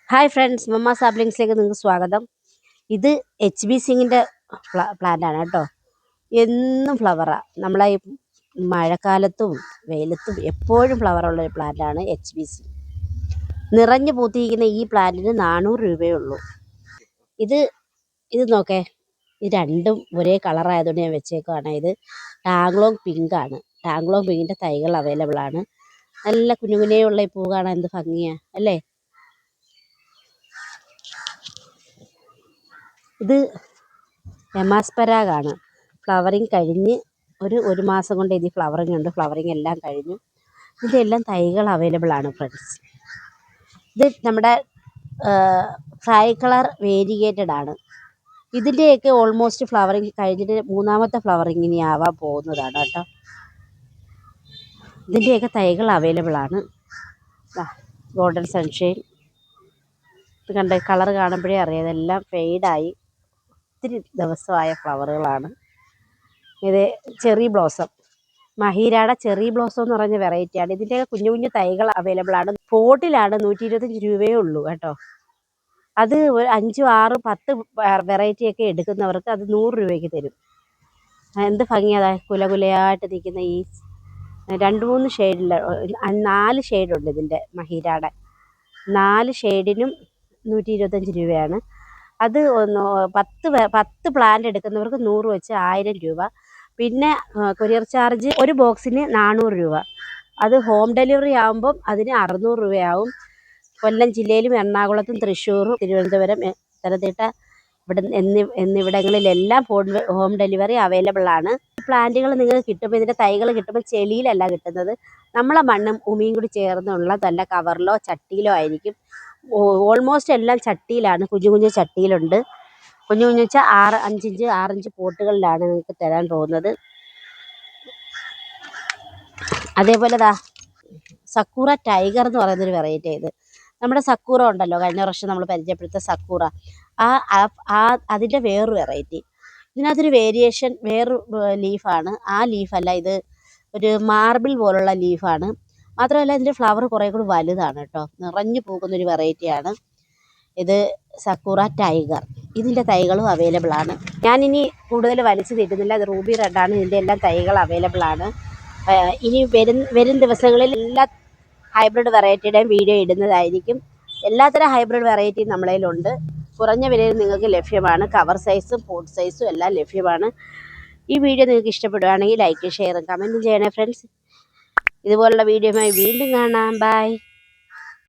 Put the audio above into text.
Hi friends, മമ്മ സാപ്ലിങ്സിലേക്ക് നിങ്ങൾക്ക് സ്വാഗതം. ഇത് HB സിങ്ങിൻ്റെ പ്ലാന്റാണ് കേട്ടോ. എന്നും ഫ്ലവറാണ്. നമ്മളെ ഈ മഴക്കാലത്തും വെയിലത്തും എപ്പോഴും ഫ്ലവറുള്ളൊരു പ്ലാന്റാണ് HB സിങ്. നിറഞ്ഞു പൂത്തിയിരിക്കുന്ന ഈ പ്ലാന്റിന് 400 രൂപയേ ഉള്ളൂ. ഇത് നോക്കേ, ഇത് രണ്ടും ഒരേ കളറായതുകൊണ്ട് ഞാൻ വെച്ചേക്കുവാണ്. ഇത് ടാങ്ലോങ് പിങ്കാണ്. ടാങ്ലോങ് പിങ്കിൻ്റെ തൈകൾ അവൈലബിൾ ആണ്. നല്ല കുഞ്ഞുകുഞ്ഞേയുള്ള ഈ പൂ കാണാൻ എന്ത് ഭംഗിയാണ് അല്ലേ. ഇത് എമാസ്പരാഗാണ്. ഫ്ലവറിങ് കഴിഞ്ഞ് ഒരു മാസം കൊണ്ട് ഇത് ഫ്ലവറിങ് ഉണ്ട്. ഫ്ലവറിങ് എല്ലാം കഴിഞ്ഞു. ഇതിൻ്റെ എല്ലാം തൈകൾ അവൈലബിൾ ആണ് ഫ്രണ്ട്സ്. ഇത് നമ്മുടെ ട്രൈ കളർ വേരിഗേറ്റഡ് ആണ്. ഇതിൻ്റെയൊക്കെ ഓൾമോസ്റ്റ് ഫ്ലവറിങ് കഴിഞ്ഞിട്ട് മൂന്നാമത്തെ ഫ്ലവറിങ് ഇനി ആവാൻ പോകുന്നതാണ് കേട്ടോ. ഇതിൻ്റെയൊക്കെ തൈകൾ അവൈലബിൾ ആണ്. ഗോൾഡൻ സൺഷൈൻ ഇത് കണ്ട കളർ കാണുമ്പോഴേ അറിയാം, ഇതെല്ലാം ഫെയ്ഡായി ഒത്തിരി ദിവസമായ ഫ്ലവറുകളാണ്. ഇത് ചെറി ബ്ലോസം, മഹീരയുടെ ചെറി ബ്ലോസം എന്ന് പറഞ്ഞ വെറൈറ്റിയാണ്. ഇതിൻ്റെയൊക്കെ കുഞ്ഞു കുഞ്ഞു തൈകൾ അവൈലബിൾ ആണ്. പോട്ടിലാണ് 125 രൂപയേ ഉള്ളൂ കേട്ടോ. അത് ഒരു 5, 6, 10 വെറൈറ്റിയൊക്കെ എടുക്കുന്നവർക്ക് അത് 100 രൂപയ്ക്ക് തരും. എന്ത് ഭംഗിയാ കുലകുലയായിട്ട് നിൽക്കുന്ന ഈ 2-3 ഷെയ്ഡിൽ 4 ഷെയ്ഡുണ്ട് ഇതിൻ്റെ മഹീരയുടെ. 4 ഷെയ്ഡിനും 125 രൂപയാണ്. അത് 10 പ്ലാന്റ് എടുക്കുന്നവർക്ക് 100 വെച്ച് 1000 രൂപ. പിന്നെ കൊറിയർ ചാർജ് ഒരു ബോക്സിന് 400 രൂപ. അത് ഹോം ഡെലിവറി ആകുമ്പം അതിന് 600 രൂപയാവും. കൊല്ലം ജില്ലയിലും എറണാകുളത്തും തൃശ്ശൂരും തിരുവനന്തപുരം പത്തനംതിട്ട എന്നിവിടങ്ങളിലെല്ലാം ഹോം ഡെലിവറി അവൈലബിൾ ആണ്. പ്ലാന്റുകൾ നിങ്ങൾക്ക് കിട്ടുമ്പോൾ, ഇതിൻ്റെ തൈകൾ കിട്ടുമ്പോൾ ചെളിയിലല്ല കിട്ടുന്നത്. നമ്മളെ മണ്ണും ഉമിയും കൂടി ചേർന്നുള്ള നല്ല കവറിലോ ചട്ടിയിലോ ആയിരിക്കും. ഓൾമോസ്റ്റ് എല്ലാം ചട്ടിയിലാണ്. കുഞ്ഞു കുഞ്ഞു ചട്ടിയിലുണ്ട്. കുഞ്ഞു കുഞ്ഞു വെച്ചാൽ 5 ഇഞ്ച് 6 ഇഞ്ച് പോട്ടുകളിലാണ് നിങ്ങൾക്ക് തരാൻ പോകുന്നത്. അതേപോലെ സക്കൂറ ടൈഗർ എന്ന് പറയുന്നൊരു വെറൈറ്റി. ഇത് നമ്മുടെ സക്കൂറ ഉണ്ടല്ലോ, കഴിഞ്ഞ വർഷം നമ്മൾ പരിചയപ്പെടുത്ത സക്കൂറ, അതിൻ്റെ വേറൊരു വെറൈറ്റി. ഇതിനകത്തൊരു വേരിയേഷൻ, വേറൊരു ലീഫാണ്. ആ ലീഫല്ല, ഇത് ഒരു മാർബിൾ പോലുള്ള ലീഫാണ്. മാത്രമല്ല ഇതിൻ്റെ ഫ്ലവർ കുറേ കൂടി വലുതാണ് കേട്ടോ. നിറഞ്ഞു പോകുന്നൊരു വെറൈറ്റിയാണ് ഇത്, സക്കൂറ ടൈഗർ. ഇതിൻ്റെ തൈകളും അവൈലബിൾ ആണ്. ഞാനിനി കൂടുതൽ വലിച്ചു തീറ്റുന്നില്ല. ഇത് റൂബി റെഡാണ്. ഇതിൻ്റെ എല്ലാം തൈകൾ അവൈലബിൾ ആണ്. ഇനി വരും ദിവസങ്ങളിൽ എല്ലാ ഹൈബ്രിഡ് വെറൈറ്റിയുടെയും വീഡിയോ ഇടുന്നതായിരിക്കും. എല്ലാത്തരം ഹൈബ്രിഡ് വെറൈറ്റിയും നമ്മളതിലുണ്ട്. കുറഞ്ഞ വിലയിൽ നിങ്ങൾക്ക് ലഭ്യമാണ്. കവർ സൈസും പോട്ട് സൈസും എല്ലാം ലഭ്യമാണ്. ഈ വീഡിയോ നിങ്ങൾക്ക് ഇഷ്ടപ്പെടുകയാണെങ്കിൽ ലൈക്ക്, ഷെയറും കമൻറ്റും ചെയ്യണേ ഫ്രണ്ട്സ്. ഇതുപോലുള്ള വീഡിയോയുമായി വീണ്ടും കാണാം. ബൈ.